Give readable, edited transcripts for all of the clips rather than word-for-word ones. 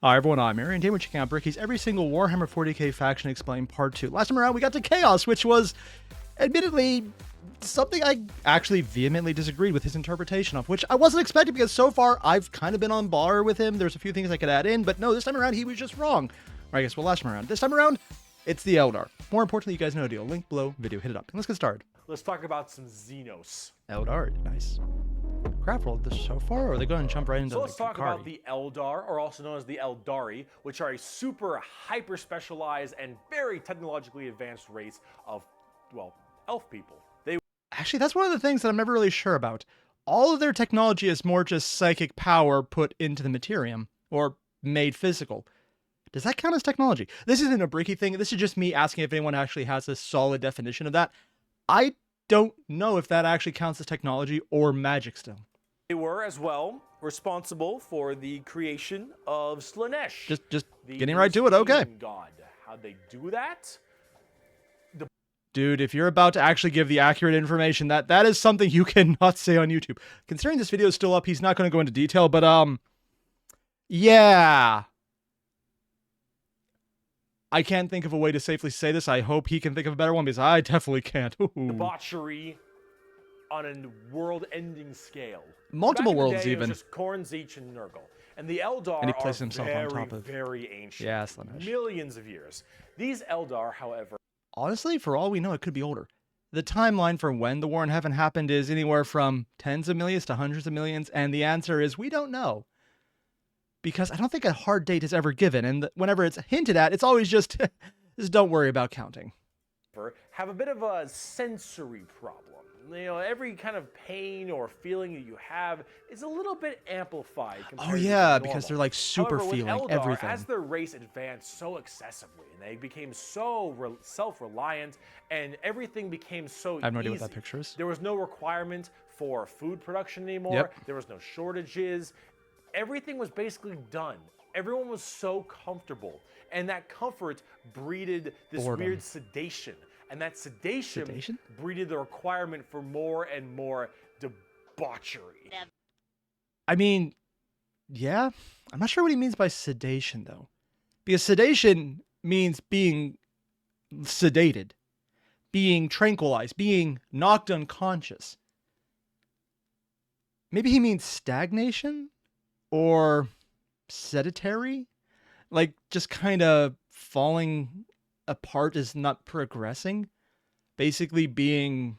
Hi everyone, I'm Airier, and today we're checking out Bricky's Every Single Warhammer 40k Faction Explained Part 2. Last time around we got to Chaos, which was, admittedly, something I actually vehemently disagreed with his interpretation of, which I wasn't expecting because so far I've kind of been on bar with him. There's a few things I could add in, but no, this time around he was just wrong. Or I guess, well, last time around. This time around, it's the Eldar. More importantly, you guys know the deal. Link below, video, hit it up. And let's get started. Let's talk about some Xenos. Eldar, nice. Crap rolled this so far, or are they going to jump right into So let's talk Kikari? about the Eldar, or also known as the Eldari, which are a super hyper-specialized and very technologically advanced race of, well, elf people. Actually, that's one of the things that I'm never really sure about. All of their technology is more just psychic power put into the materium, or made physical. Does that count as technology? This isn't a Bricky thing. This is just me asking if anyone actually has a solid definition of that. I don't know if that actually counts as technology or magic still. They were, as well, responsible for the creation of Slaanesh. Just getting right to it, okay. God. How'd they do that? Dude, if you're about to actually give the accurate information, that is something you cannot say on YouTube. Considering this video is still up, he's not going to go into detail, but, yeah. I can't think of a way to safely say this. I hope he can think of a better one, because I definitely can't. Ooh. Debauchery on a world-ending scale. Multiple Back in the worlds, day, even. It was just Khorne, Tzeentch, and Nurgle. And the Eldar And he placed are himself very, on top of... very ancient. Yeah, Slaanesh. Millions of years. These Eldar, however... Honestly, for all we know, it could be older. The timeline for when the War in Heaven happened is anywhere from tens of millions to hundreds of millions, and the answer is we don't know. Because I don't think a hard date is ever given, and whenever it's hinted at, it's always just don't worry about counting. Have a bit of a sensory problem. You know, every kind of pain or feeling that you have is a little bit amplified. Oh yeah, because they're like super However, feeling Eldar, everything. As their race advanced so excessively, and they became so self-reliant, and everything became so I have no easy. idea what that picture is. There was no requirement for food production anymore. Yep. There was no shortages. Everything was basically done. Everyone was so comfortable, and that comfort breeded this Boredom. weird sedation. And that sedation breeded the requirement for more and more debauchery. I mean, yeah. I'm not sure what he means by sedation, though. Because sedation means being sedated, being tranquilized, being knocked unconscious. Maybe he means stagnation? Or sedentary? Like, just kind of falling apart is not progressing, basically being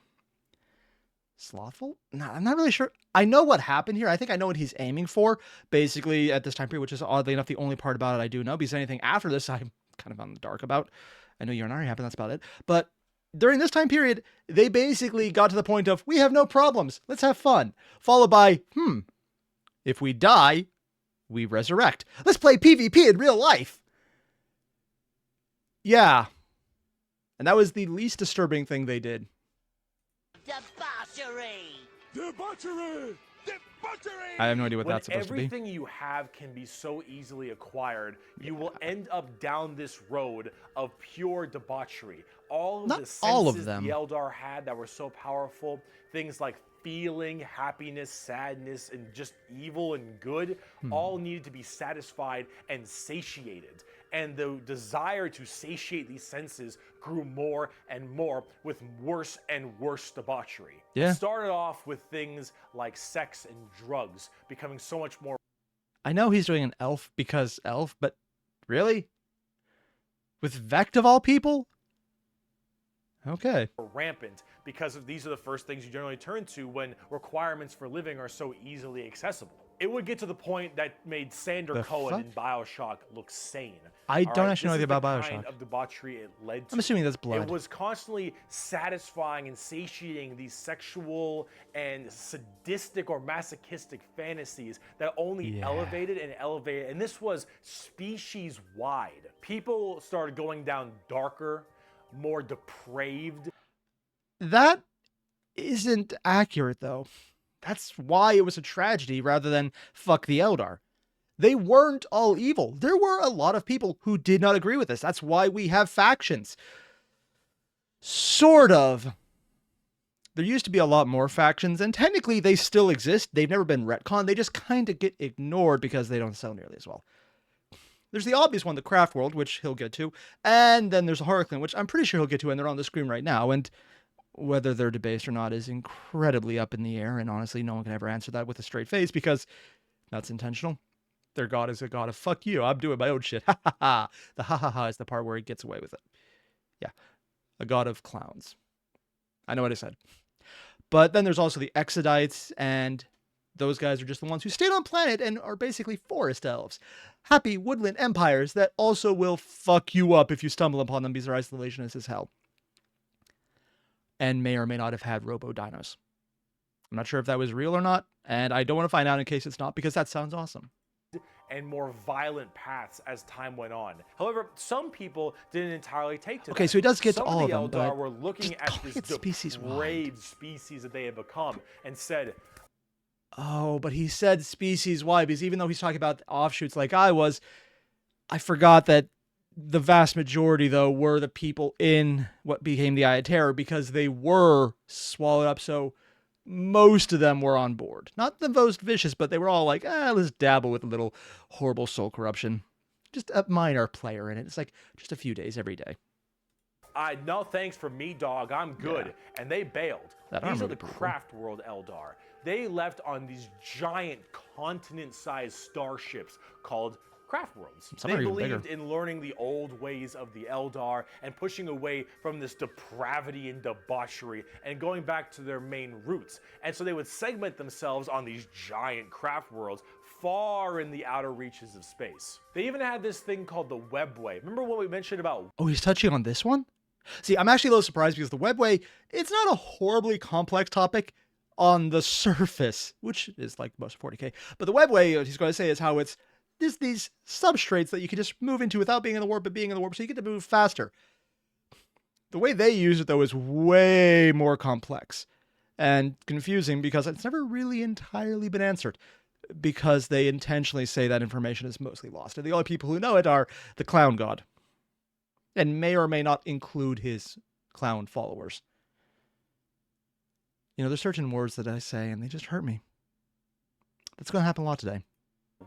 slothful. No, I'm not really sure. I know what happened here. I think I know what he's aiming for, basically at this time period, which is oddly enough the only part about it I do know, because anything after this I'm kind of on the dark about. I know you're not happy, that's about it. But during this time period, they basically got to the point of, we have no problems, let's have fun, followed by, if we die, we resurrect. Let's play PvP in real life. Yeah. And that was the least disturbing thing they did. Debauchery! Debauchery! Debauchery! I have no idea what that's supposed to be. When everything you have can be so easily acquired, you will end up down this road of pure debauchery. All of Not the senses all of them. the Eldar had that were so powerful, things like feeling, happiness, sadness, and just evil and good, all needed to be satisfied and satiated. And the desire to satiate these senses grew more and more with worse and worse debauchery. Yeah. It started off with things like sex and drugs becoming so much more I know he's doing an elf because elf, but really? With Vect of all people? Okay. rampant because these are the first things you generally turn to when requirements for living are so easily accessible. It would get to the point that made Sander Cohen in BioShock look sane. I don't actually know anything about BioShock. Kind of debauchery it led to. I'm assuming that's blood. It was constantly satisfying and satiating these sexual and sadistic or masochistic fantasies that only elevated and elevated. And this was species-wide. People started going down darker, more depraved. That isn't accurate, though. That's why it was a tragedy rather than fuck the Eldar. They weren't all evil. There were a lot of people who did not agree with this. That's why we have factions. Sort of. There used to be a lot more factions, and technically they still exist. They've never been retconned. They just kind of get ignored because they don't sell nearly as well. There's the obvious one, the craft world, which he'll get to. And then there's a Harlequin, which I'm pretty sure he'll get to, and they're on the screen right now. And whether they're debased or not is incredibly up in the air. And honestly, no one can ever answer that with a straight face because that's intentional. Their god is a god of fuck you. I'm doing my own shit. Ha ha ha. The ha ha ha is the part where he gets away with it. Yeah. A god of clowns. I know what I said. But then there's also the Exodites, and those guys are just the ones who stayed on planet and are basically forest elves. Happy woodland empires that also will fuck you up if you stumble upon them because they're isolationist as hell. And may or may not have had robo-dinos. I'm not sure if that was real or not, and I don't want to find out in case it's not, because that sounds awesome. And more violent paths as time went on. However, some people didn't entirely take to that. Okay, so he does get to Some all of the of them, Eldar but were looking at this depraved species that they had become and said, oh, but he said species-wide, because even though he's talking about offshoots like I was, I forgot that the vast majority, though, were the people in what became the Eye of Terror, because they were swallowed up, so most of them were on board. Not the most vicious, but they were all like, let's dabble with a little horrible soul corruption. Just a minor player in it. It's like just a few days every day. no thanks for me, dog. I'm good. Yeah. And they bailed. These are the craft world Eldar. They left on these giant continent-sized starships called craft worlds. They believed in learning the old ways of the Eldar and pushing away from this depravity and debauchery and going back to their main roots. And so they would segment themselves on these giant craft worlds far in the outer reaches of space. They even had this thing called the webway. Remember what we mentioned about... Oh, he's touching on this one? See, I'm actually a little surprised because the webway, it's not a horribly complex topic on the surface, which is like most of 40k. But the webway, what he's going to say, is how it's there's these substrates that you can just move into without being in the warp, but being in the warp, so you get to move faster. The way they use it, though, is way more complex and confusing because it's never really entirely been answered, because they intentionally say that information is mostly lost. And the only people who know it are the clown god, and may or may not include his clown followers. You know, there's certain words that I say, and they just hurt me. That's going to happen a lot today.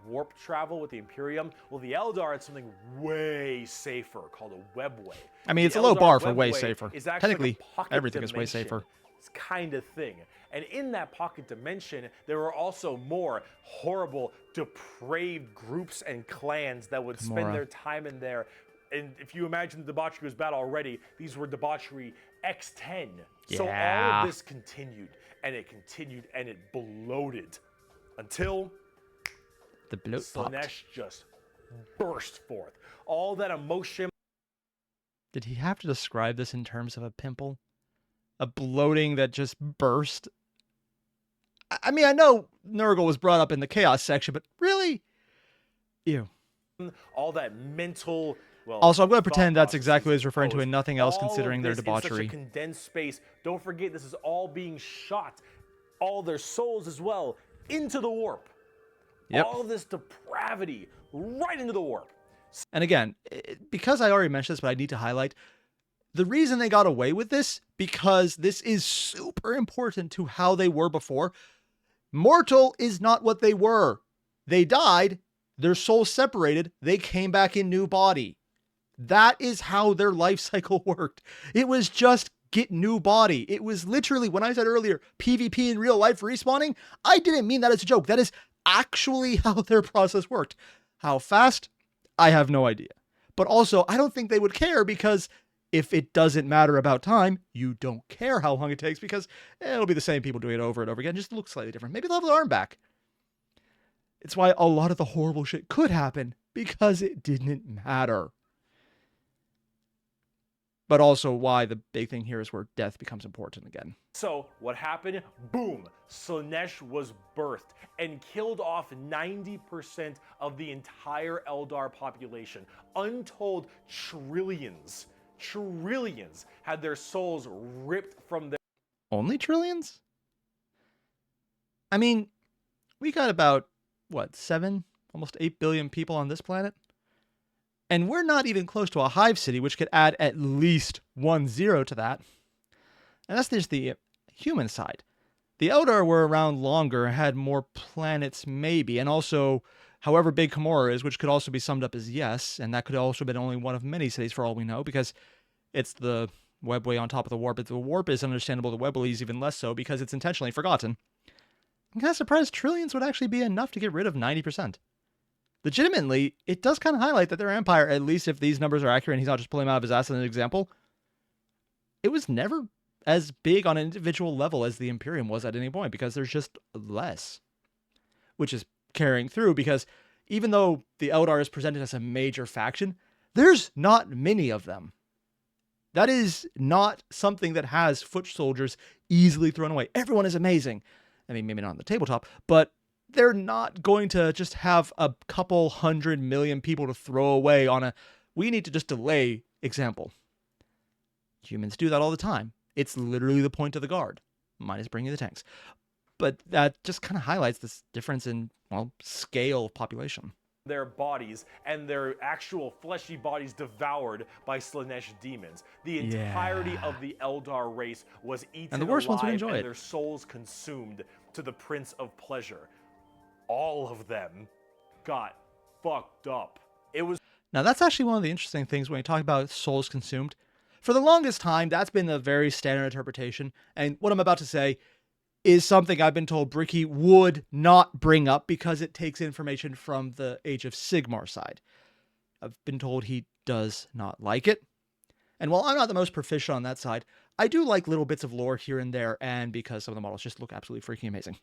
Warp travel with the Imperium. Well, the Eldar had something way safer called a webway. I mean, it's a low bar for way safer. Technically, like everything is way safer. It's kind of thing. And in that pocket dimension, there were also more horrible, depraved groups and clans that would spend their time in there. And if you imagine the debauchery was bad already, these were debauchery X10. Yeah. So all of this continued, and it bloated until the bloat Slaanesh just burst forth. All that emotion. Did he have to describe this in terms of a pimple? A bloating that just burst? I mean, I know Nurgle was brought up in the chaos section, but really? Ew. All that mental... Well, also, I'm going to pretend that's exactly what he's referring to and nothing else, considering their debauchery. In such a condensed space. Don't forget, this is all being shot, all their souls as well, into the warp. Yep. All this depravity right into the warp. And again, because I already mentioned this, but I need to highlight, the reason they got away with this, because this is super important to how they were before. Mortal is not what they were. They died, their souls separated, they came back in new body. That is how their life cycle worked. It was just get new body. It was literally, when I said earlier, PvP in real life respawning, I didn't mean that as a joke. That is actually how their process worked. How fast? I have no idea. But also, I don't think they would care, because if it doesn't matter about time, you don't care how long it takes, because it'll be the same people doing it over and over again. Just look slightly different. Maybe they'll have the arm back. It's why a lot of the horrible shit could happen, because it didn't matter. But also why the big thing here is where death becomes important again. So what happened? Boom! Slaanesh was birthed and killed off 90% of the entire Eldar population. Untold trillions had their souls ripped from their... Only trillions? I mean, we got about, what, 7, almost 8 billion people on this planet? And we're not even close to a hive city, which could add at least 1 0 to that. And that's just the human side. The Eldar were around longer, had more planets maybe, and also however big Komorra is, which could also be summed up as yes, and that could also have been only one of many cities for all we know, because it's the webway on top of the warp. If the warp is understandable, the webway is even less so because it's intentionally forgotten. I'm kind of surprised trillions would actually be enough to get rid of 90%. Legitimately, it does kind of highlight that their empire, at least if these numbers are accurate and he's not just pulling them out of his ass as an example, it was never as big on an individual level as the Imperium was at any point, because there's just less. Which is carrying through, because even though the Eldar is presented as a major faction, there's not many of them. That is not something that has foot soldiers easily thrown away. Everyone is amazing. I mean, maybe not on the tabletop, but they're not going to just have a couple 100 million people to throw away on a we need to just delay example. Humans do that all the time. It's literally the point of the guard, minus bringing the tanks. But that just kind of highlights this difference in, well, scale of population. Their bodies and their actual fleshy bodies devoured by Slaanesh demons. The entirety of the Eldar race was eaten and the worst alive ones would enjoy and it. Their souls consumed to the Prince of Pleasure. All of them got fucked up. It was. Now that's actually one of the interesting things when you talk about souls consumed. For the longest time, that's been the very standard interpretation. And what I'm about to say is something I've been told Bricky would not bring up because it takes information from the Age of Sigmar side. I've been told he does not like it. And while I'm not the most proficient on that side, I do like little bits of lore here and there, and because some of the models just look absolutely freaking amazing.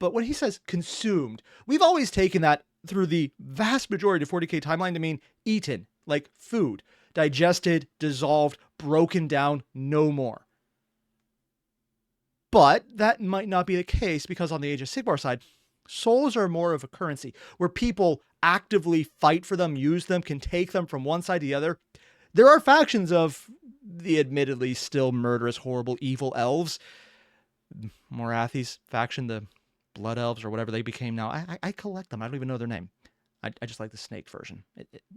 But when he says consumed, we've always taken that through the vast majority of 40k timeline to mean eaten, like food, digested, dissolved, broken down, no more. But that might not be the case because on the Age of Sigmar side, souls are more of a currency where people actively fight for them, use them, can take them from one side to the other. There are factions of the admittedly still murderous, horrible, evil elves. Morathi's faction, the Blood Elves or whatever they became now. I collect them. I don't even know their name. I just like the snake version.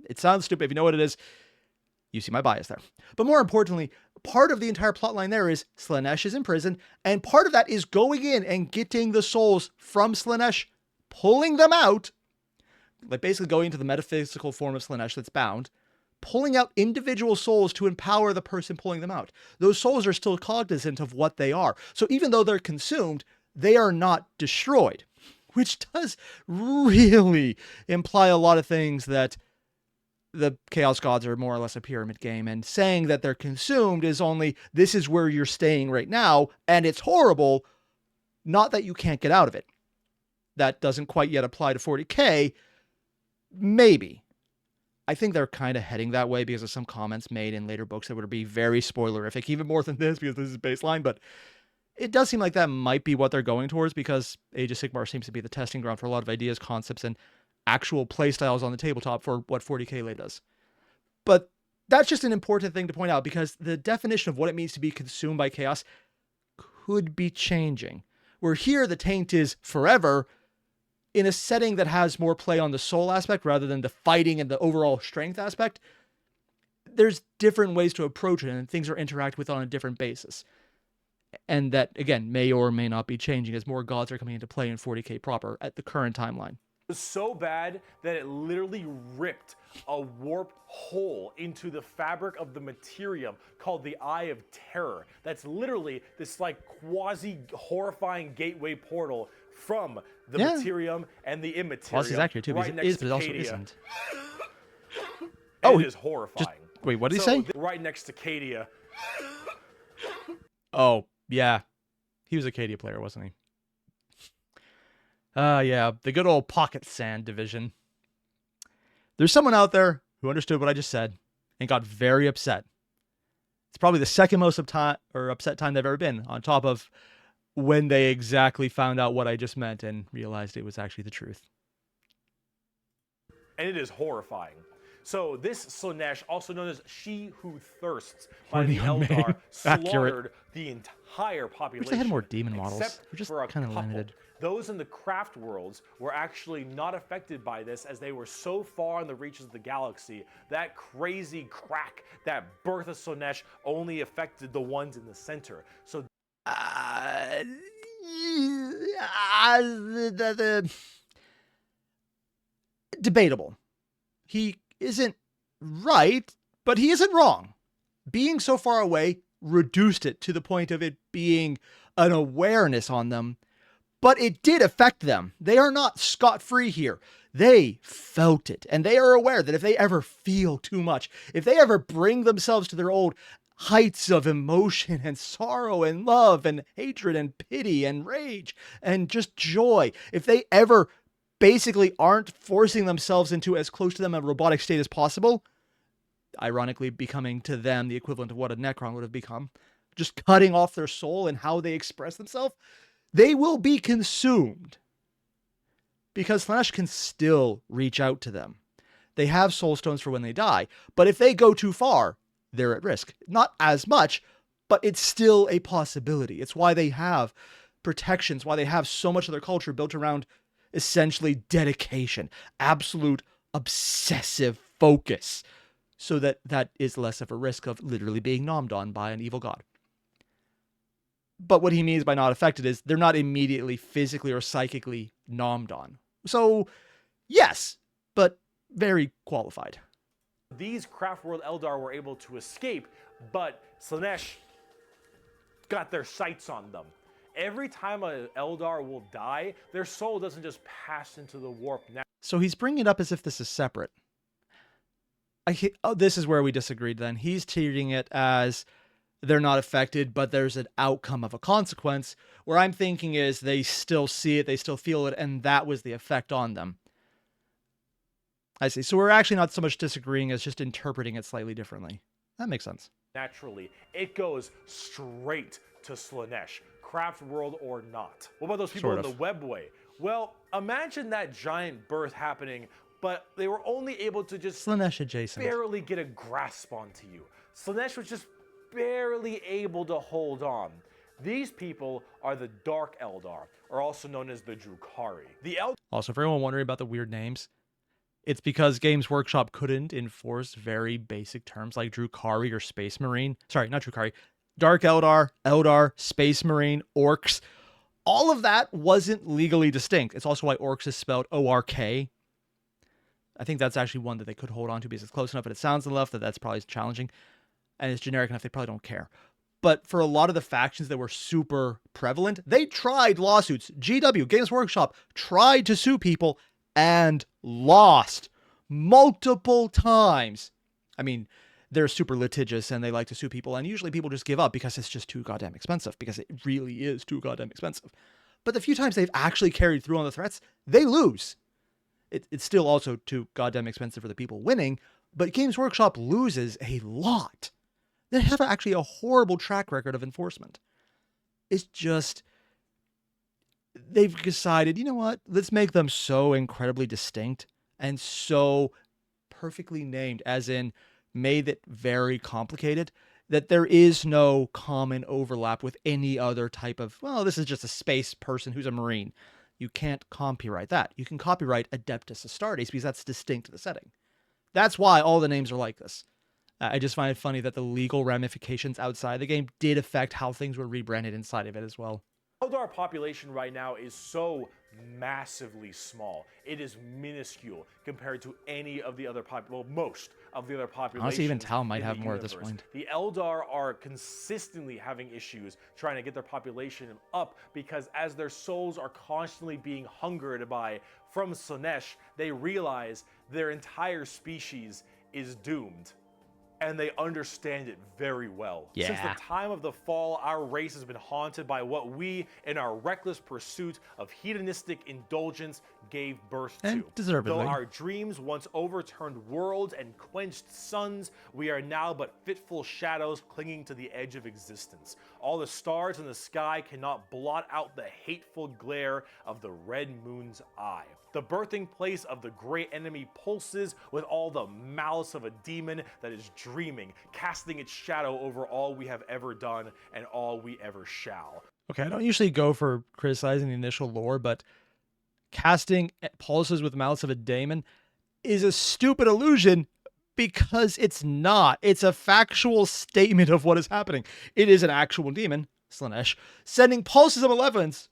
It sounds stupid. If you know what it is, you see my bias there. But more importantly, part of the entire plotline there is Slaanesh is in prison, and part of that is going in and getting the souls from Slaanesh, pulling them out, like basically going into the metaphysical form of Slaanesh that's bound, pulling out individual souls to empower the person pulling them out. Those souls are still cognizant of what they are. So even though they're consumed, they are not destroyed, which does really imply a lot of things that the Chaos Gods are more or less a pyramid game, and saying that they're consumed is only, this is where you're staying right now, and it's horrible, not that you can't get out of it. That doesn't quite yet apply to 40k. Maybe. I think they're kind of heading that way because of some comments made in later books that would be very spoilerific, even more than this because this is baseline, but it does seem like that might be what they're going towards because Age of Sigmar seems to be the testing ground for a lot of ideas, concepts, and actual playstyles on the tabletop for what 40k does. But that's just an important thing to point out because the definition of what it means to be consumed by chaos could be changing. Where here the taint is forever in a setting that has more play on the soul aspect rather than the fighting and the overall strength aspect. There's different ways to approach it and things are interacted with on a different basis. And that, again, may or may not be changing as more gods are coming into play in 40k proper at the current timeline. It was so bad that it literally ripped a warp hole into the fabric of the materium called the Eye of Terror. That's literally this like quasi-horrifying gateway portal from the materium and the immaterium. Well, this is accurate too, because right it is, next but to it also Cadia. isn't. Oh, it is horrifying. Wait, what did he say? Right next to Cadia. Oh, yeah. He was a Cadia player, wasn't he? Yeah, the good old pocket sand division. There's someone out there who understood what I just said and got very upset. It's probably the second most upset time they've ever been, on top of when they exactly found out what I just meant and realized it was actually the truth. And it is horrifying. So this Slaanesh, also known as She Who Thirsts by the Eldar, slaughtered the entire population. Wish they had more demon models. Except They're just for a kind of couple. limited. Those in the craft worlds were actually not affected by this as they were so far in the reaches of the galaxy. That crazy crack, that birth of Slaanesh only affected the ones in the center. So Debatable. He isn't right, but he isn't wrong. Being so far away reduced it to the point of it being an awareness on them, but it did affect them. They are not scot-free here. They felt it, and they are aware that if they ever feel too much, if they ever bring themselves to their old heights of emotion and sorrow and love and hatred and pity and rage and just joy, if they ever basically aren't forcing themselves into as close to them a robotic state as possible, ironically becoming to them the equivalent of what a Necron would have become, just cutting off their soul and how they express themselves, they will be consumed. Because Slaanesh can still reach out to them. They have soul stones for when they die, but if they go too far, they're at risk. Not as much, but it's still a possibility. It's why they have protections, why they have so much of their culture built around essentially dedication, absolute obsessive focus, so that is less of a risk of literally being nommed on by an evil god. But what he means by not affected is they're not immediately physically or psychically nommed on. So, yes, but very qualified. These Craft World Eldar were able to escape, but Slaanesh got their sights on them. Every time an Eldar will die, their soul doesn't just pass into the warp now. So he's bringing it up as if this is separate. This is where we disagreed then. He's treating it as they're not affected, but there's an outcome of a consequence. Where I'm thinking is they still see it, they still feel it, and that was the effect on them. I see. So we're actually not so much disagreeing as just interpreting it slightly differently. That makes sense. Naturally, it goes straight to Slaanesh, Craft World or not. What about those people in the webway? Well, imagine that giant birth happening, but they were only able to just Slaanesh adjacent. Barely get a grasp onto you. Slaanesh was just barely able to hold on. These people are the Dark Eldar, or also known as the Drukhari. Also, for anyone wondering about the weird names, it's because Games Workshop couldn't enforce very basic terms like Drukhari or Space Marine. Sorry, not Drukhari. Dark Eldar, Eldar, Space Marine, Orcs. All of that wasn't legally distinct. It's also why Orcs is spelled O-R-K. I think that's actually one that they could hold on to because it's close enough and it sounds enough that that's probably challenging. And it's generic enough they probably don't care. But for a lot of the factions that were super prevalent, they tried lawsuits. GW, Games Workshop, tried to sue people and lost multiple times. I mean, they're super litigious and they like to sue people, and usually people just give up because it's just too goddamn expensive, because it really is too goddamn expensive. But the few times they've actually carried through on the threats, they lose. It's still also too goddamn expensive for the people winning, but Games Workshop loses a lot. They have actually a horrible track record of enforcement. It's just, they've decided, you know what, let's make them so incredibly distinct and so perfectly named, as in made it very complicated, that there is no common overlap with any other type of, well, this is just a space person who's a Marine. You can't copyright that. You can copyright Adeptus Astartes because that's distinct to the setting. That's why all the names are like this. I just find it funny that the legal ramifications outside the game did affect how things were rebranded inside of it as well. Eldar population right now is so massively small. It is minuscule compared to any of the other most of the other populations. Honestly, even Tal might have more at this point. The Eldar are consistently having issues trying to get their population up because as their souls are constantly being hungered by from Slaanesh, they realize their entire species is doomed. And they understand it very well. Yeah. Since the time of the fall, our race has been haunted by what we, in our reckless pursuit of hedonistic indulgence, gave birth to. And deservedly. Though our dreams once overturned worlds and quenched suns, we are now but fitful shadows clinging to the edge of existence. All the stars in the sky cannot blot out the hateful glare of the red moon's eye. The birthing place of the great enemy pulses with all the malice of a demon that is dreaming, casting its shadow over all we have ever done and all we ever shall. Okay, I don't usually go for criticizing the initial lore, but casting pulses with malice of a demon is a stupid illusion because it's not. It's a factual statement of what is happening. It is an actual demon, Slaanesh, sending pulses of malevolence,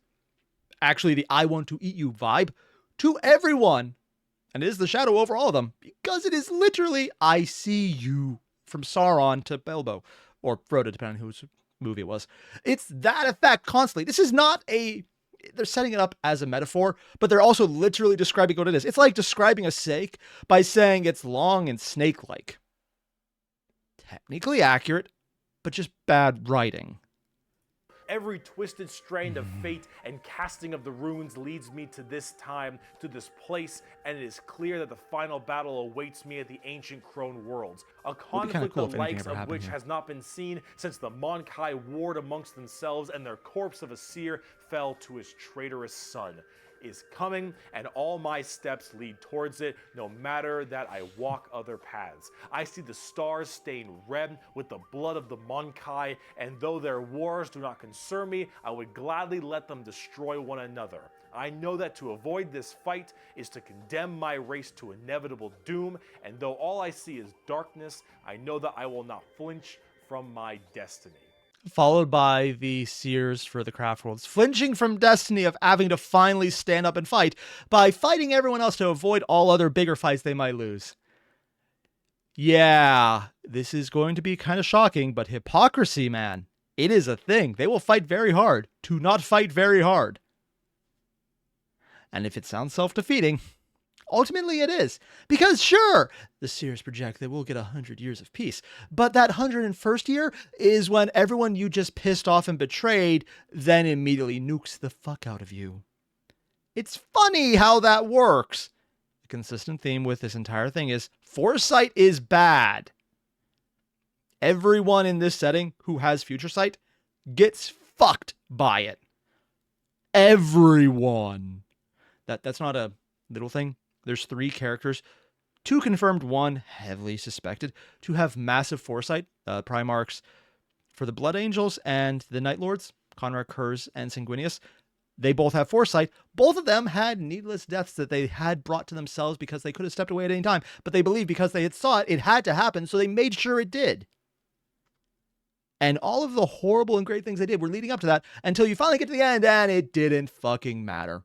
actually the I want to eat you vibe, to everyone. And it is the shadow over all of them, because it is literally, I see you, from Sauron to Bilbo, or Frodo, depending on whose movie it was. It's that effect constantly. This is not they're setting it up as a metaphor, but they're also literally describing what it is. It's like describing a snake by saying it's long and snake-like. Technically accurate, but just bad writing. Every twisted strand of fate and casting of the runes leads me to this time, to this place, and it is clear that the final battle awaits me at the ancient Crone worlds. A conflict the likes of which has not been seen since the Mon-Kai warred amongst themselves and their corpse of a seer fell to his traitorous son. Is coming, and all my steps lead towards it, no matter that I walk other paths. I see the stars stained red with the blood of the Mon-Kai, and though their wars do not concern me, I would gladly let them destroy one another. I know that to avoid this fight is to condemn my race to inevitable doom, and though all I see is darkness, I know that I will not flinch from my destiny. Followed by the seers for the craft worlds, flinching from destiny of having to finally stand up and fight by fighting everyone else to avoid all other bigger fights they might lose. Yeah, this is going to be kind of shocking, but hypocrisy, man, it is a thing. They will fight very hard to not fight very hard. And if it sounds self-defeating, ultimately it is. Because sure, the seers project that we'll get 100 years of peace. But that 101st year is when everyone you just pissed off and betrayed then immediately nukes the fuck out of you. It's funny how that works. The consistent theme with this entire thing is foresight is bad. Everyone in this setting who has future sight gets fucked by it. Everyone. That's not a little thing. There's 3 characters, 2 confirmed, 1 heavily suspected, to have massive foresight. Primarchs for the Blood Angels and the Night Lords, Conrad Kurz and Sanguinius. They both have foresight. Both of them had needless deaths that they had brought to themselves because they could have stepped away at any time. But they believed because they had saw it, it had to happen, so they made sure it did. And all of the horrible and great things they did were leading up to that until you finally get to the end and it didn't fucking matter.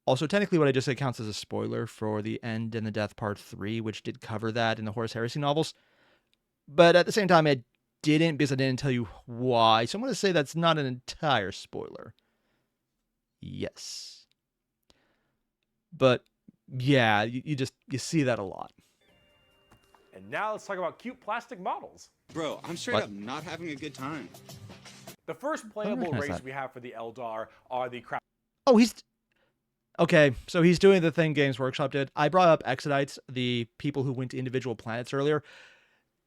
Also, technically what I just said counts as a spoiler for the End and the Death Part 3, which did cover that in the Horus Heresy novels. But at the same time, it didn't, because I didn't tell you why. So I'm going to say that's not an entire spoiler. Yes. But yeah, you see that a lot. And now let's talk about cute plastic models. Bro, I'm straight up not having a good time. The first playable race we have for the Eldar are the craft. Oh, okay, so he's doing the thing Games Workshop did. I brought up Exodites, the people who went to individual planets earlier.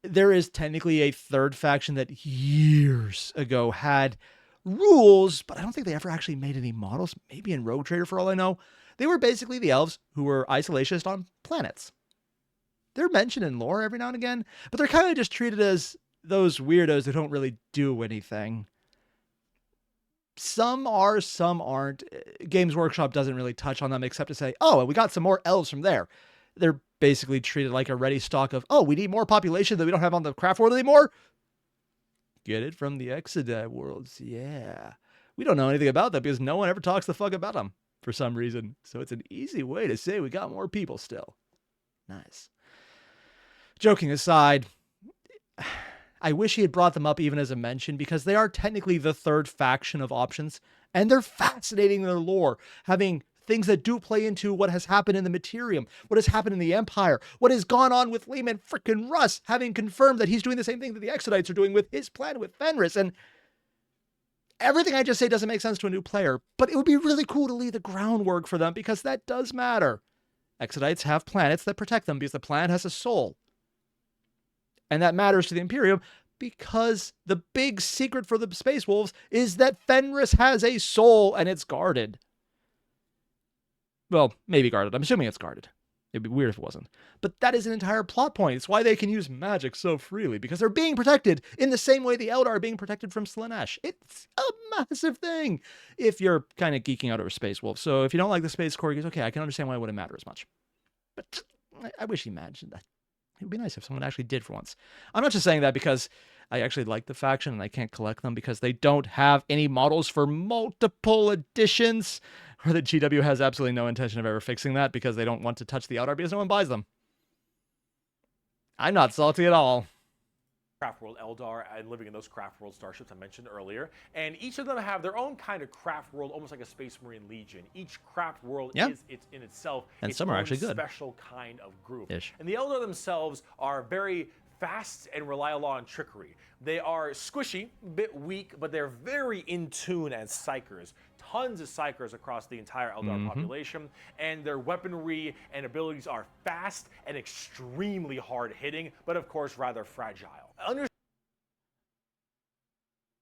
There is technically a third faction that years ago had rules, but I don't think they ever actually made any models. Maybe in Rogue Trader, for all I know. They were basically the elves who were isolationist on planets. They're mentioned in lore every now and again, but they're kind of just treated as those weirdos that don't really do anything. Some are, some aren't. Games Workshop doesn't really touch on them except to say, oh, and we got some more elves from there. They're basically treated like a ready stock of, oh, we need more population that we don't have on the craft world anymore. Get it from the Exodite worlds. Yeah. We don't know anything about that because no one ever talks the fuck about them for some reason. So it's an easy way to say we got more people still. Nice. Joking aside, I wish he had brought them up even as a mention because they are technically the third faction of options and they're fascinating in their lore, having things that do play into what has happened in the Materium, what has happened in the Empire, what has gone on with Lehman frickin' Russ, having confirmed that he's doing the same thing that the Exodites are doing with his plan with Fenris. And everything I just say doesn't make sense to a new player, but it would be really cool to lay the groundwork for them because that does matter. Exodites have planets that protect them because the planet has a soul. And that matters to the Imperium because the big secret for the Space Wolves is that Fenris has a soul and it's guarded. Well, maybe guarded. I'm assuming it's guarded. It'd be weird if it wasn't. But that is an entire plot point. It's why they can use magic so freely, because they're being protected in the same way the Eldar are being protected from Slaanesh. It's a massive thing if you're kind of geeking out over Space Wolves. So if you don't like the Space Corgis, okay, I can understand why it wouldn't matter as much. But I wish he mentioned that. It would be nice if someone actually did for once. I'm not just saying that because I actually like the faction and I can't collect them because they don't have any models for multiple editions. Or that GW has absolutely no intention of ever fixing that because they don't want to touch the Eldar because no one buys them. I'm not salty at all. Craft World Eldar and living in those Craft World starships I mentioned earlier. And each of them have their own kind of Craft World, almost like a Space Marine Legion. Each Craft World is in itself and its some are own actually good. special kind of group. Ish. And the Eldar themselves are very fast and rely a lot on trickery. They are squishy, a bit weak, but they're very in tune as psychers. Tons of psychers across the entire Eldar population, and their weaponry and abilities are fast and extremely hard hitting, but of course rather fragile.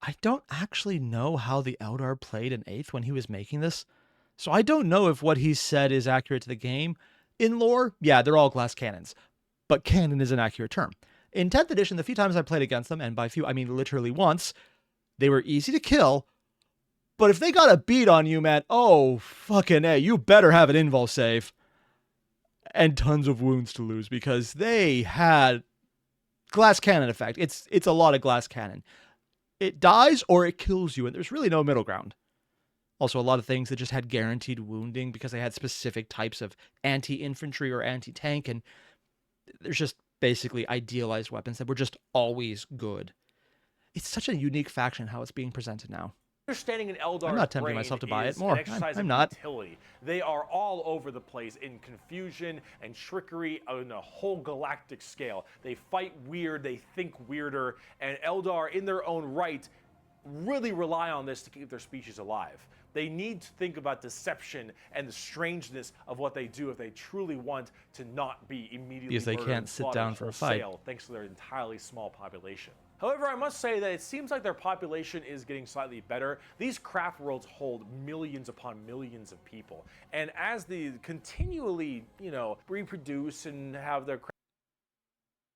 I don't actually know how the Eldar played in 8th when he was making this, so I don't know if what he said is accurate to the game. In lore, yeah, they're all glass cannons, but cannon is an accurate term. In 10th edition, the few times I played against them, and by few I mean literally once, they were easy to kill, but if they got a beat on you, man, oh, fucking A, you better have an invul save. And tons of wounds to lose because they had glass cannon effect. It's a lot of glass cannon. It dies or it kills you, and there's really no middle ground. Also, a lot of things that just had guaranteed wounding because they had specific types of anti-infantry or anti-tank, and there's just basically idealized weapons that were just always good. It's such a unique faction how it's being presented now. Understanding an Eldar's I'm not tempting myself to buy it more. I'm not. Utility. They are all over the place in confusion and trickery on a whole galactic scale. They fight weird, they think weirder, and Eldar, in their own right, really rely on this to keep their species alive. They need to think about deception and the strangeness of what they do if they truly want to not be immediately because they can't sit down for a fight, thanks to their entirely small population. However, I must say that it seems like their population is getting slightly better. These craft worlds hold millions upon millions of people. And as they continually, reproduce and have their...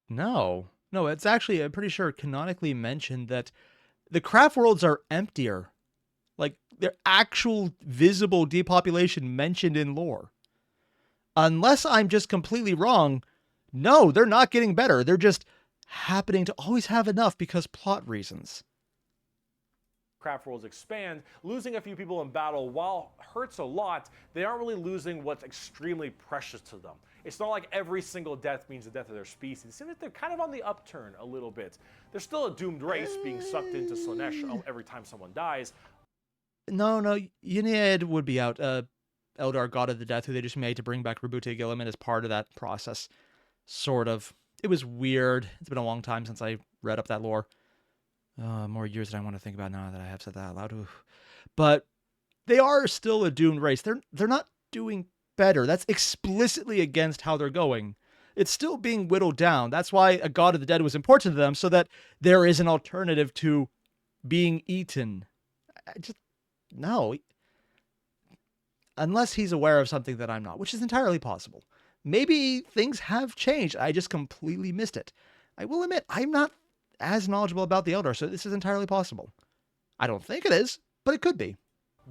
No, it's actually, I'm pretty sure, canonically mentioned that the craft worlds are emptier. Like, their actual visible depopulation mentioned in lore. Unless I'm just completely wrong, no, they're not getting better. They're just happening to always have enough because plot reasons. Craft worlds expand, losing a few people in battle, while hurts a lot, they aren't really losing what's extremely precious to them. It's not like every single death means the death of their species. It seems like they're kind of on the upturn a little bit. They're still a doomed race being sucked into Slaanesh every time someone dies. No, Yniad would be out. Eldar God of the Death, who they just made to bring back Rabute Gilliman as part of that process. Sort of. It was weird. It's been a long time since I read up that lore. More years than I want to think about now that I have said that out loud. Oof. But they are still a doomed race. They're not doing better. That's explicitly against how they're going. It's still being whittled down. That's why a God of the Dead was important to them, so that there is an alternative to being eaten. No. Unless he's aware of something that I'm not, which is entirely possible. Maybe things have changed. I just completely missed it. I will admit, I'm not as knowledgeable about the Eldar, so this is entirely possible. I don't think it is, but it could be.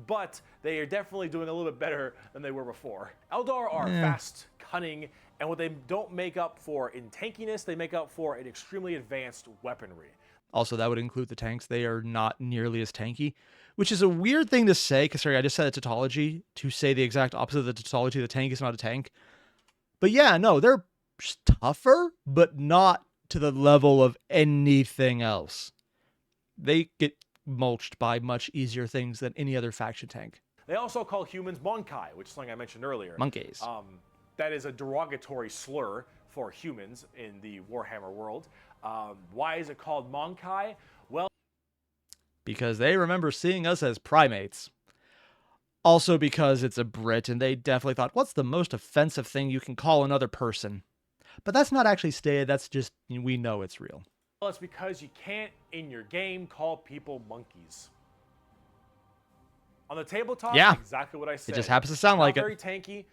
But they are definitely doing a little bit better than they were before. Eldar are fast, cunning, and what they don't make up for in tankiness, they make up for in extremely advanced weaponry. Also, that would include the tanks. They are not nearly as tanky, which is a weird thing to say, because I just said a tautology. To say the exact opposite of the tautology, the tank is not a tank. But yeah, no, they're tougher, but not to the level of anything else. They get mulched by much easier things than any other faction tank. They also call humans Monkai, which is something I mentioned earlier. Monkeys. That is a derogatory slur for humans in the Warhammer world. Why is it called Monkai? Well, because they remember seeing us as primates. Also because it's a Brit, and they definitely thought, what's the most offensive thing you can call another person? But that's not actually stated, that's just, we know it's real. Well, it's because you can't, in your game, call people monkeys. On the tabletop, exactly what I said. It just happens to sound like it. Very tanky,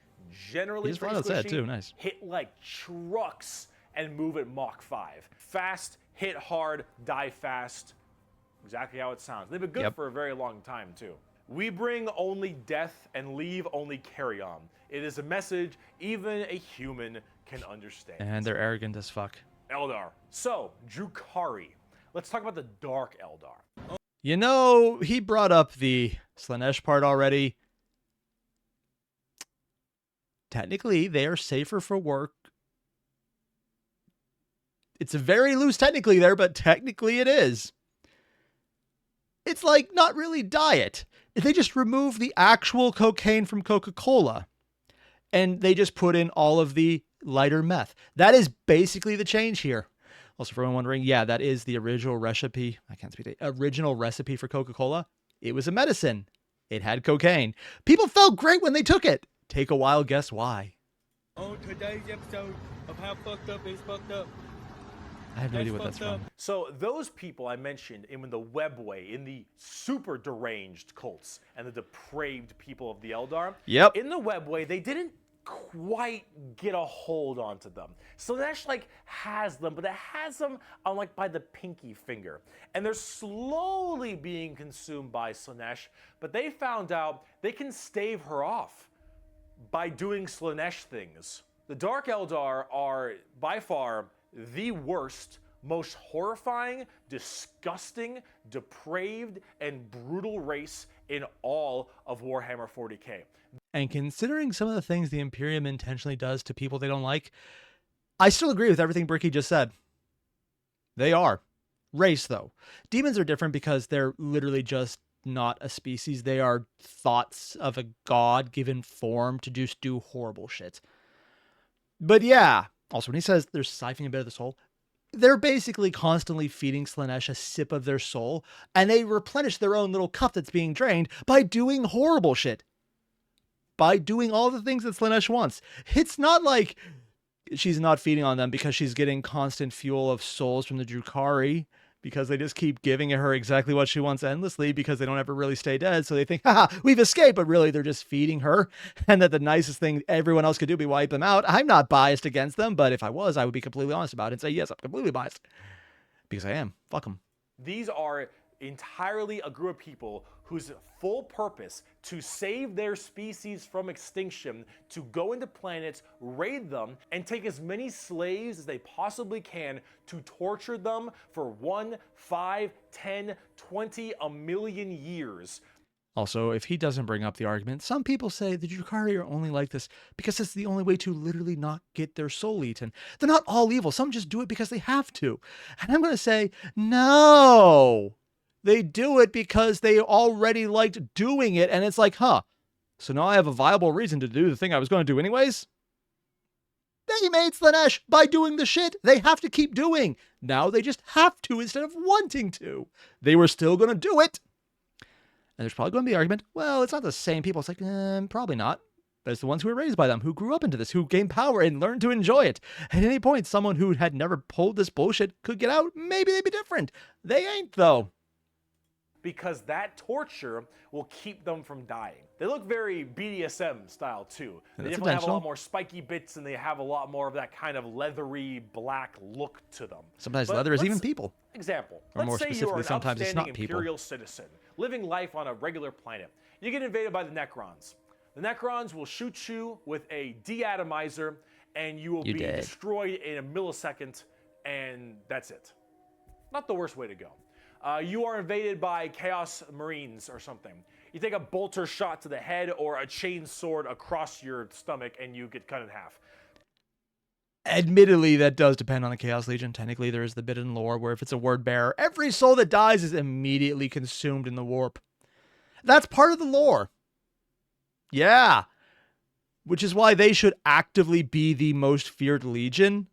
generally pretty squishy, too. Nice. Hit like trucks and move at Mach 5. Fast, hit hard, die fast. Exactly how it sounds. They've been good for a very long time, too. We bring only death and leave only carry on. It is a message even a human can understand. And they're arrogant as fuck. Eldar. So, Drukhari. Let's talk about the Dark Eldar. You know, he brought up the Slaanesh part already. technically they are safer for work. It's a very loose technically there, but technically it is. It's like not really diet. They just remove the actual cocaine from Coca-Cola and they just put in all of the lighter meth. That is basically the change here. Also, for anyone wondering, yeah, that is the original recipe. I can't speak. Original recipe for Coca-Cola. It was a medicine. It had cocaine. People felt great when they took it. Take a wild guess why. On today's episode of How Fucked Up Is Fucked Up. I have no idea what that's from. So those people I mentioned in the webway, in the super deranged cults and the depraved people of the Eldar, Yep. in the webway, they didn't quite get a hold onto them. Slanesh like has them, but it has them on like by the pinky finger. And they're slowly being consumed by Slanesh, but they found out they can stave her off by doing Slanesh things. The Dark Eldar are by far the worst, most horrifying, disgusting, depraved, and brutal race in all of Warhammer 40k. And considering some of the things the Imperium intentionally does to people they don't like, I still agree with everything Bricky just said. They are. Race, though. Demons are different because they're literally just not a species. They are thoughts of a god given form to just do horrible shit. But yeah, also when he says they're siphoning a bit of the soul, they're basically constantly feeding Slanesh a sip of their soul, and they replenish their own little cup that's being drained by doing horrible shit. By doing all the things that Slanesh wants. It's not like she's not feeding on them because she's getting constant fuel of souls from the Drukhari, because they just keep giving her exactly what she wants endlessly because they don't ever really stay dead. So they think, haha, we've escaped, but really they're just feeding her, and that the nicest thing everyone else could do would be wipe them out. I'm not biased against them, but if I was, I would be completely honest about it and say, yes, I'm completely biased. Because I am. Fuck them. These are entirely a group of people whose full purpose to save their species from extinction, to go into planets, raid them, and take as many slaves as they possibly can to torture them for 1, 5, 10, 20, a million years. Also, if he doesn't bring up the argument, some people say the Drukhari are only like this because it's the only way to literally not get their soul eaten. They're not all evil. Some just do it because they have to. And I'm going to say, no. They do it because they already liked doing it, and it's like, huh, so now I have a viable reason to do the thing I was going to do anyways? They made Slanesh by doing the shit they have to keep doing. Now they just have to instead of wanting to. They were still going to do it. And there's probably going to be an argument, well, it's not the same people. It's like, probably not. But it's the ones who were raised by them, who grew up into this, who gained power and learned to enjoy it. At any point, someone who had never pulled this bullshit could get out. Maybe they'd be different. They ain't, though. Because that torture will keep them from dying. They look very BDSM style too. They definitely have a lot more spiky bits, and they have a lot more of that kind of leathery black look to them. Sometimes leather is even people. Example. Or more let's say you're specifically, an sometimes it's not upstanding people. Imperial citizen, living life on a regular planet. You get invaded by the Necrons. The Necrons will shoot you with a deatomizer, and you will be destroyed in a millisecond, and that's it. Not the worst way to go. You are invaded by Chaos Marines or something. You take a bolter shot to the head or a chain sword across your stomach and you get cut in half. Admittedly, that does depend on the Chaos Legion. Technically, there is the bit in lore where if it's a word bearer, every soul that dies is immediately consumed in the warp. That's part of the lore. Yeah. Which is why they should actively be the most feared legion.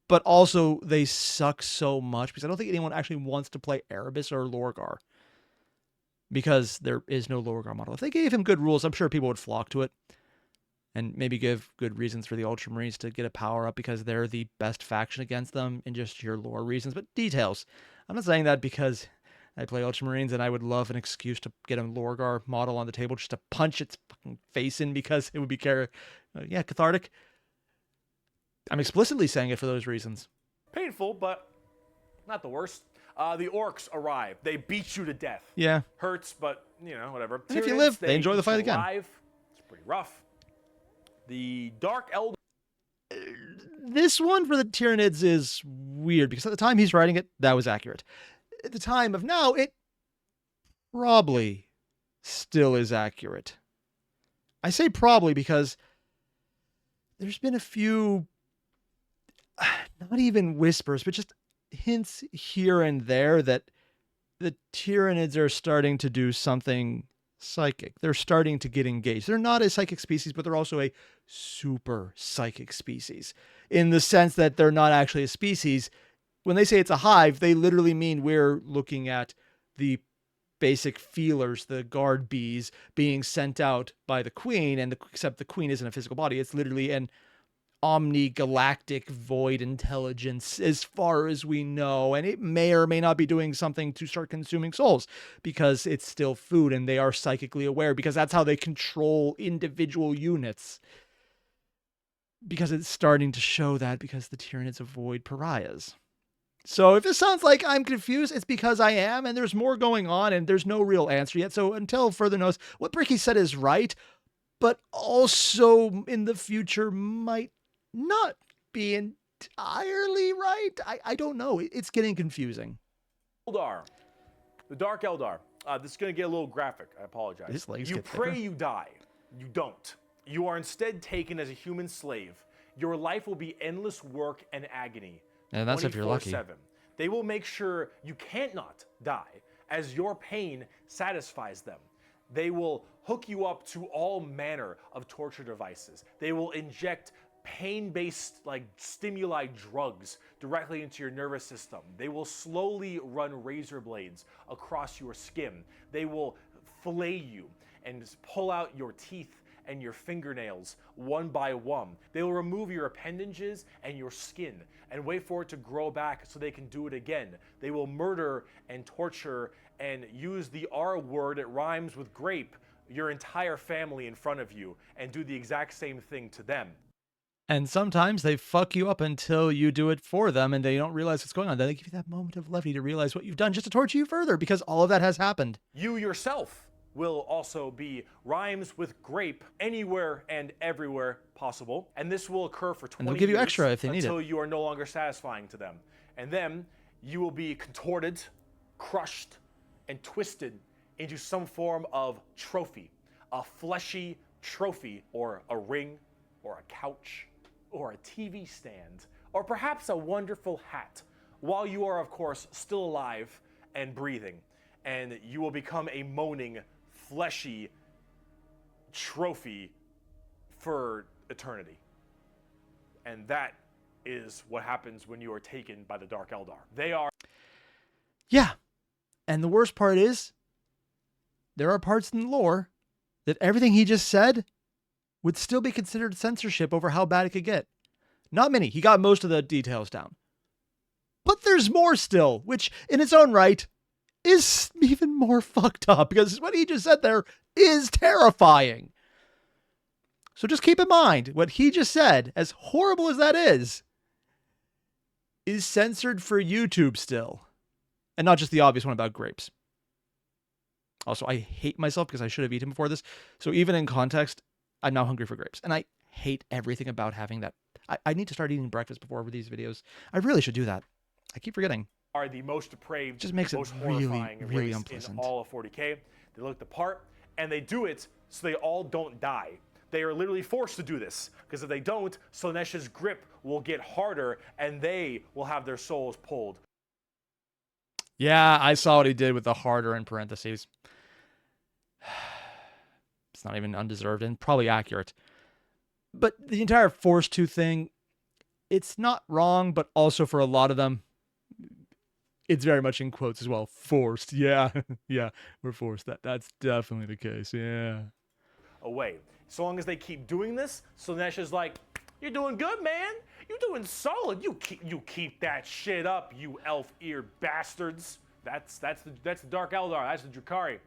But also, they suck so much because I don't think anyone actually wants to play Erebus or Lorgar. Because there is no Lorgar model. If they gave him good rules, I'm sure people would flock to it. And maybe give good reasons for the Ultramarines to get a power up because they're the best faction against them in just your lore reasons. But details. I'm not saying that because I play Ultramarines and I would love an excuse to get a Lorgar model on the table just to punch its fucking face in because it would be cathartic. I'm explicitly saying it for those reasons. Painful, but not the worst. The orcs arrive. They beat you to death. Yeah. Hurts, but, whatever. And if you live, they enjoy the fight again. It's pretty rough. The Dark Eldar. This one for the Tyranids is weird because at the time he's writing it, that was accurate. At the time of now, it probably still is accurate. I say probably because there's been a few, not even whispers, but just hints here and there that the Tyranids are starting to do something psychic. They're starting to get engaged. They're not a psychic species, but they're also a super psychic species in the sense that they're not actually a species. When they say it's a hive, they literally mean we're looking at the basic feelers, the guard bees being sent out by the queen, and except the queen isn't a physical body. It's literally an omni-galactic void intelligence as far as we know, and it may or may not be doing something to start consuming souls because it's still food and they are psychically aware, because that's how they control individual units, because it's starting to show that, because the Tyranids avoid pariahs. So if this sounds like I'm confused, it's because I am, and there's more going on and there's no real answer yet. So until further notice, what Bricky said is right, but also in the future might not be entirely right. I don't know. It's getting confusing. Eldar, the Dark Eldar. This is going to get a little graphic. I apologize. His legs You get pray thicker. you die. You don't. You are instead taken as a human slave. Your life will be endless work and agony. And that's if you're lucky. 24/7. They will make sure you can't not die, as your pain satisfies them. They will hook you up to all manner of torture devices. They will inject pain-based stimuli drugs directly into your nervous system. They will slowly run razor blades across your skin. They will fillet you and pull out your teeth and your fingernails one by one. They will remove your appendages and your skin and wait for it to grow back so they can do it again. They will murder and torture and use the R word, it rhymes with grape, your entire family in front of you, and do the exact same thing to them. And sometimes they fuck you up until you do it for them and they don't realize what's going on. Then they give you that moment of levity to realize what you've done just to torture you further, because all of that has happened. You yourself will also be rhymes with grape anywhere and everywhere possible. And this will occur for 20 And they'll give you years extra if they need it. until you are no longer satisfying to them. And then you will be contorted, crushed, and twisted into some form of trophy. A fleshy trophy, or a ring, or a couch, or a TV stand, or perhaps a wonderful hat, while you are, of course, still alive and breathing. And you will become a moaning, fleshy trophy for eternity. And that is what happens when you are taken by the Dark Eldar. They are... Yeah. And the worst part is, there are parts in the lore that everything he just said would still be considered censorship over how bad it could get. Not many. He got most of the details down. But there's more still, which in its own right is even more fucked up, because what he just said there is terrifying. So just keep in mind, what he just said, as horrible as that is censored for YouTube still. And not just the obvious one about grapes. Also, I hate myself because I should have eaten before this. So even in context, I'm now hungry for grapes. And I hate everything about having that. I need to start eating breakfast before these videos. I really should do that. I keep forgetting. Are the most depraved, Just makes it most really, horrifying really race unpleasant. in all of 40k. They look the part, and they do it so they all don't die. They are literally forced to do this, because if they don't, Slaanesh's grip will get harder, and they will have their souls pulled. Yeah, I saw what he did with the harder in parentheses. It's not even undeserved and probably accurate. But the entire forced to thing, it's not wrong, but also for a lot of them, it's very much in quotes as well. Forced. Yeah. Yeah, we're forced. That's definitely the case. Yeah. Away. So long as they keep doing this, Slaanesh is like, you're doing good, man. You're doing solid. You keep that shit up, you elf-eared bastards. That's the Dark Eldar. That's the Drukhari.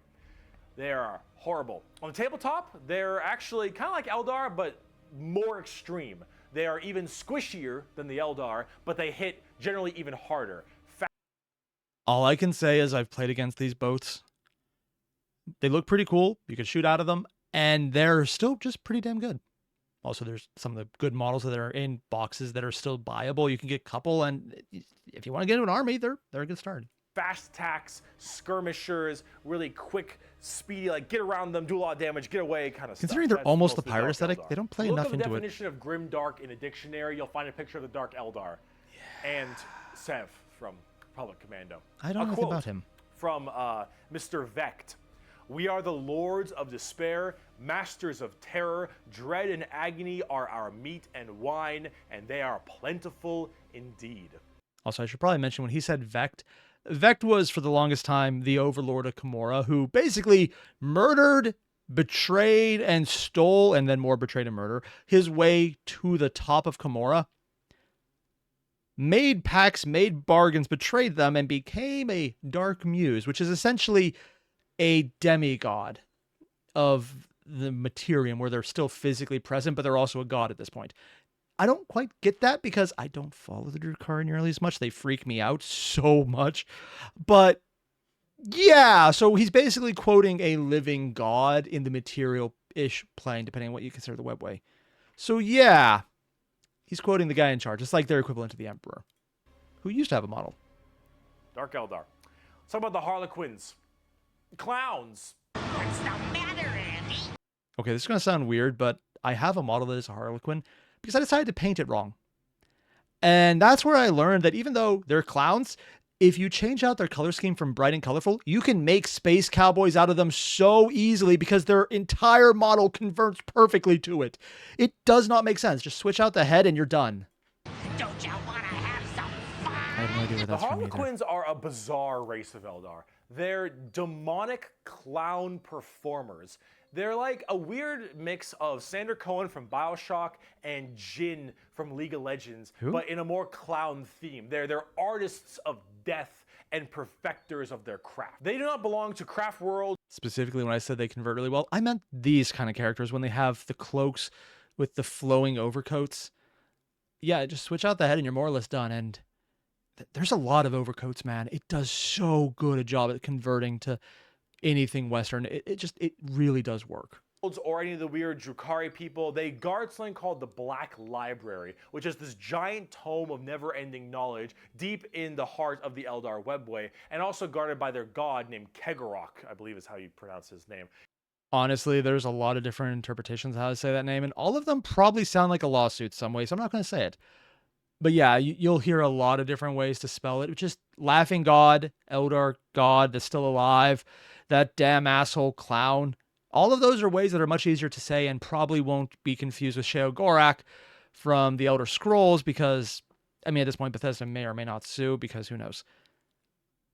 They are horrible. On the tabletop, they're actually kind of like Eldar, but more extreme. They are even squishier than the Eldar, but they hit generally even harder. All I can say is I've played against these boats. They look pretty cool. You can shoot out of them, and they're still just pretty damn good. Also, there's some of the good models that are in boxes that are still buyable. You can get a couple, and if you want to get into an army, they're a good start. fast attacks, skirmishers, really quick, speedy, like get around them, do a lot of damage, get away kind of stuff. Considering they're almost the mostly pirate Dark aesthetic, Eldar. they don't play Look enough up the into it. definition of grim dark in a dictionary. You'll find a picture of the Dark Eldar. And Sev from Republic Commando. I don't know anything about him. From Mr. Vecht. We are the lords of despair, masters of terror. Dread and agony are our meat and wine, and they are plentiful indeed. Also, I should probably mention when he said Vecht, Vecht was for the longest time the overlord of Kimura, who basically murdered, betrayed, and stole, and then more betrayed and murder, his way to the top of Kimura. Made pacts, made bargains, betrayed them, and became a dark muse, which is essentially a demigod of the Materium, where they're still physically present, but they're also a god at this point. I don't quite get that because I don't follow the Drukhari nearly as much. They freak me out so much. But yeah, so he's basically quoting a living god in the material-ish plane, depending on what you consider the webway. So yeah, he's quoting the guy in charge. It's like they're equivalent to the Emperor, who used to have a model. Dark Eldar. Let's talk about the Harlequins. Clowns. What's the matter, Andy? Okay, this is going to sound weird, but I have a model that is a Harlequin because I decided to paint it wrong. And that's where I learned that even though they're clowns, if you change out their color scheme from bright and colorful, you can make space cowboys out of them so easily because their entire model converts perfectly to it. It does not make sense. Just switch out the head and you're done. Don't you want to have some fun? I have no idea where The that's from either. Harlequins are a bizarre race of Eldar. They're demonic clown performers. They're like a weird mix of Sander Cohen from BioShock and Jin from League of Legends, but in a more clown theme. They're artists of death and perfecters of their craft. They do not belong to Craft World. Specifically, when I said they convert really well, I meant these kind of characters when they have the cloaks with the flowing overcoats. Yeah, just switch out the head and you're more or less done. And there's a lot of overcoats, man. It does so good a job at converting to anything Western. It really does work. Or any of the weird Drukhari people, they guard something called the Black Library, which is this giant tome of never-ending knowledge deep in the heart of the Eldar Webway, and also guarded by their god named Kegorok, I believe is how you pronounce his name. Honestly, there's a lot of different interpretations of how to say that name, and all of them probably sound like a lawsuit some way, so I'm not going to say it. But yeah, you'll hear a lot of different ways to spell it. Just laughing god, Eldar god that's still alive, that damn asshole clown. All of those are ways that are much easier to say and probably won't be confused with Sheogorak from the Elder Scrolls because, I mean, at this point, Bethesda may or may not sue because who knows.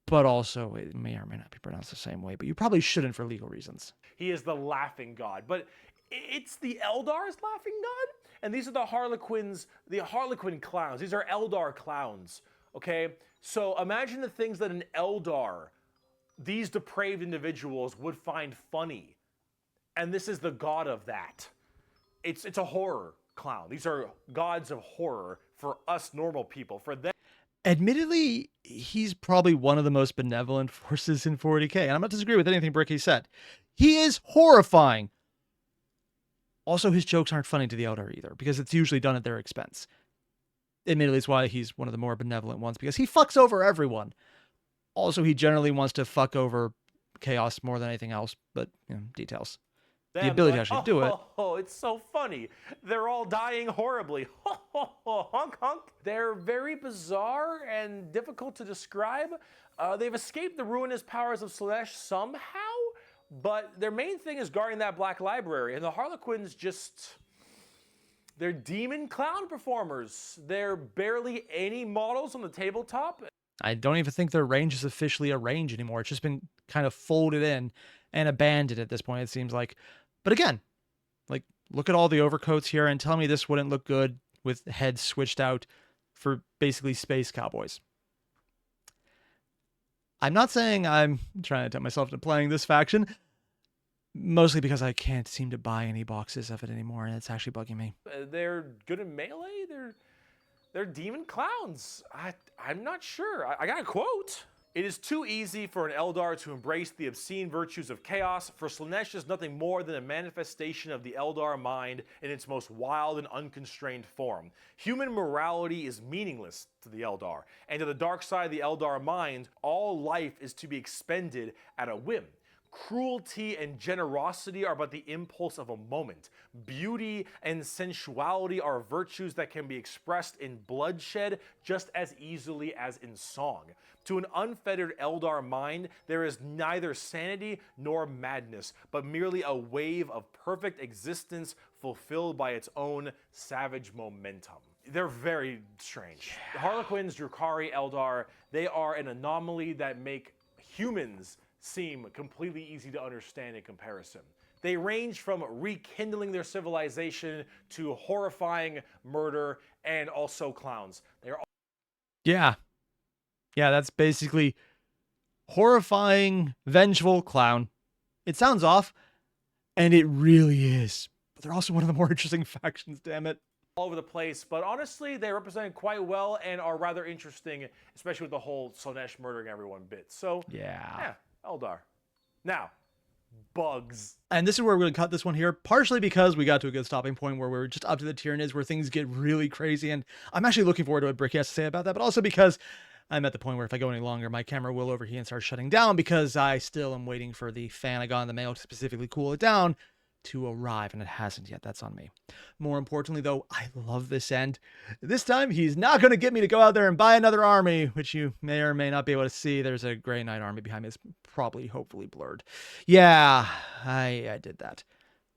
But also, it may or may not be pronounced the same way, but you probably shouldn't for legal reasons. He is the laughing god, but it's the Eldar's laughing god? And these are the Harlequins, the Harlequin clowns. These are Eldar clowns, okay? So imagine the things that an Eldar, these depraved individuals, would find funny. And this is the god of that. It's a horror clown. These are gods of horror for us normal people. For them. Admittedly, he's probably one of the most benevolent forces in 40k, and I'm not disagreeing with anything Bricky said. He is horrifying. Also, his jokes aren't funny to the Eldar either, because it's usually done at their expense. Admittedly, it's why he's one of the more benevolent ones, because he fucks over everyone. Also, he generally wants to fuck over chaos more than anything else, but, you know, details. The ability to actually do it. Oh, it's so funny. They're all dying horribly. Honk, honk. They're very bizarre and difficult to describe. They've escaped the ruinous powers of Slaanesh somehow, but their main thing is guarding that Black Library. And the Harlequins they're demon clown performers. They're barely any models on the tabletop. I don't even think their range is officially a range anymore. It's just been kind of folded in and abandoned at this point, it seems like. But again, like, look at all the overcoats here and tell me this wouldn't look good with heads switched out for basically space cowboys. I'm not saying I'm trying to tempt myself into playing this faction, mostly because I can't seem to buy any boxes of it anymore, and it's actually bugging me. They're good in melee. They're demon clowns. I'm not sure. I got a quote. It is too easy for an Eldar to embrace the obscene virtues of chaos, for Slaanesh is nothing more than a manifestation of the Eldar mind in its most wild and unconstrained form. Human morality is meaningless to the Eldar, and to the dark side of the Eldar mind, all life is to be expended at a whim. Cruelty and generosity are but the impulse of a moment. Beauty and sensuality are virtues that can be expressed in bloodshed just as easily as in song. To an unfettered Eldar mind, there is neither sanity nor madness, but merely a wave of perfect existence fulfilled by its own savage momentum. They're very strange. Harlequins, Drukhari, Eldar, they are an anomaly that make humans seem completely easy to understand in comparison. They range from rekindling their civilization to horrifying murder and also clowns. They are Yeah. Yeah, that's basically horrifying, vengeful clown. It sounds off, and it really is. But they're also one of the more interesting factions, damn it. all over the place, but honestly, they represent quite well and are rather interesting, especially with the whole Slaanesh murdering everyone bit. So, yeah, Eldar. Now, bugs. And this is where we're going to cut this one here, partially because we got to a good stopping point where we're just up to the Tyranids where things get really crazy, and I'm actually looking forward to what Bricky has to say about that, but also because I'm at the point where if I go any longer, my camera will overheat and start shutting down because I still am waiting for the fan I got in the mail to specifically cool it down to arrive, and it hasn't yet. That's on me. More importantly, though, I love this end. This time, he's not going to get me to go out there and buy another army, which you may or may not be able to see. There's a Grey Knight army behind me. It's probably, hopefully, blurred. Yeah, I did that.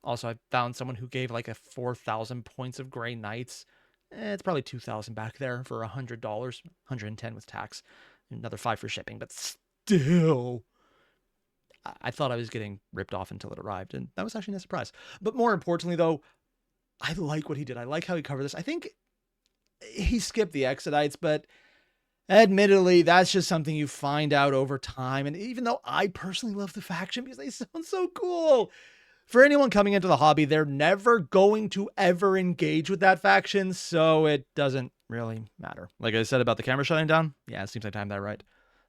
Also, I found someone who gave like a 4,000 points of Grey Knights. It's probably 2,000 back there for $100, 110 with tax, another 5 for shipping, but still, I thought I was getting ripped off until it arrived, and that was actually a surprise. But more importantly, though, I like what he did. I like how he covered this. I think he skipped the Exodites, but admittedly, that's just something you find out over time. And even though I personally love the faction because they sound so cool, for anyone coming into the hobby, they're never going to ever engage with that faction, so it doesn't really matter. Like I said about the camera shutting down, yeah, it seems I timed that right.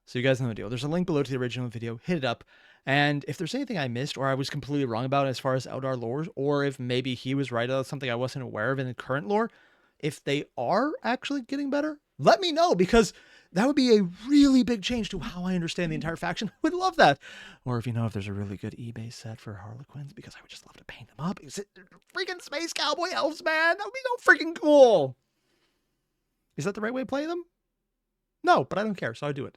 So you guys know the deal. There's a link below to the original video. Hit it up. And if there's anything I missed or I was completely wrong about as far as Eldar lore, or if maybe he was right about something I wasn't aware of in the current lore, if they are actually getting better, let me know, because that would be a really big change to how I understand the entire faction. I would love that. Or if you know if there's a really good eBay set for Harlequins, because I would just love to paint them up. Is it freaking Space Cowboy Elves, man? That would be so freaking cool. Is that the right way to play them? No, but I don't care, so I do it.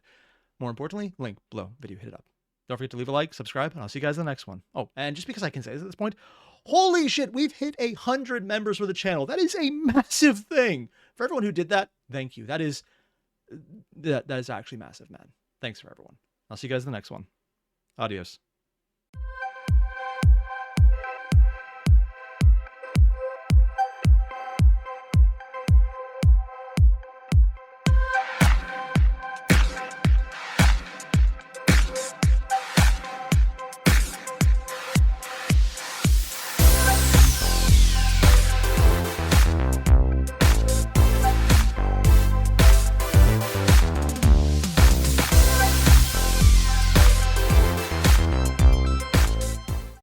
More importantly, link below video, hit it up. Don't forget to leave a like, subscribe, and I'll see you guys in the next one. Oh, and just because I can say this at this point, holy shit, we've hit 100 members for the channel. That is a massive thing. For everyone who did that, thank you. That is actually massive, man. Thanks for everyone. I'll see you guys in the next one. Adios.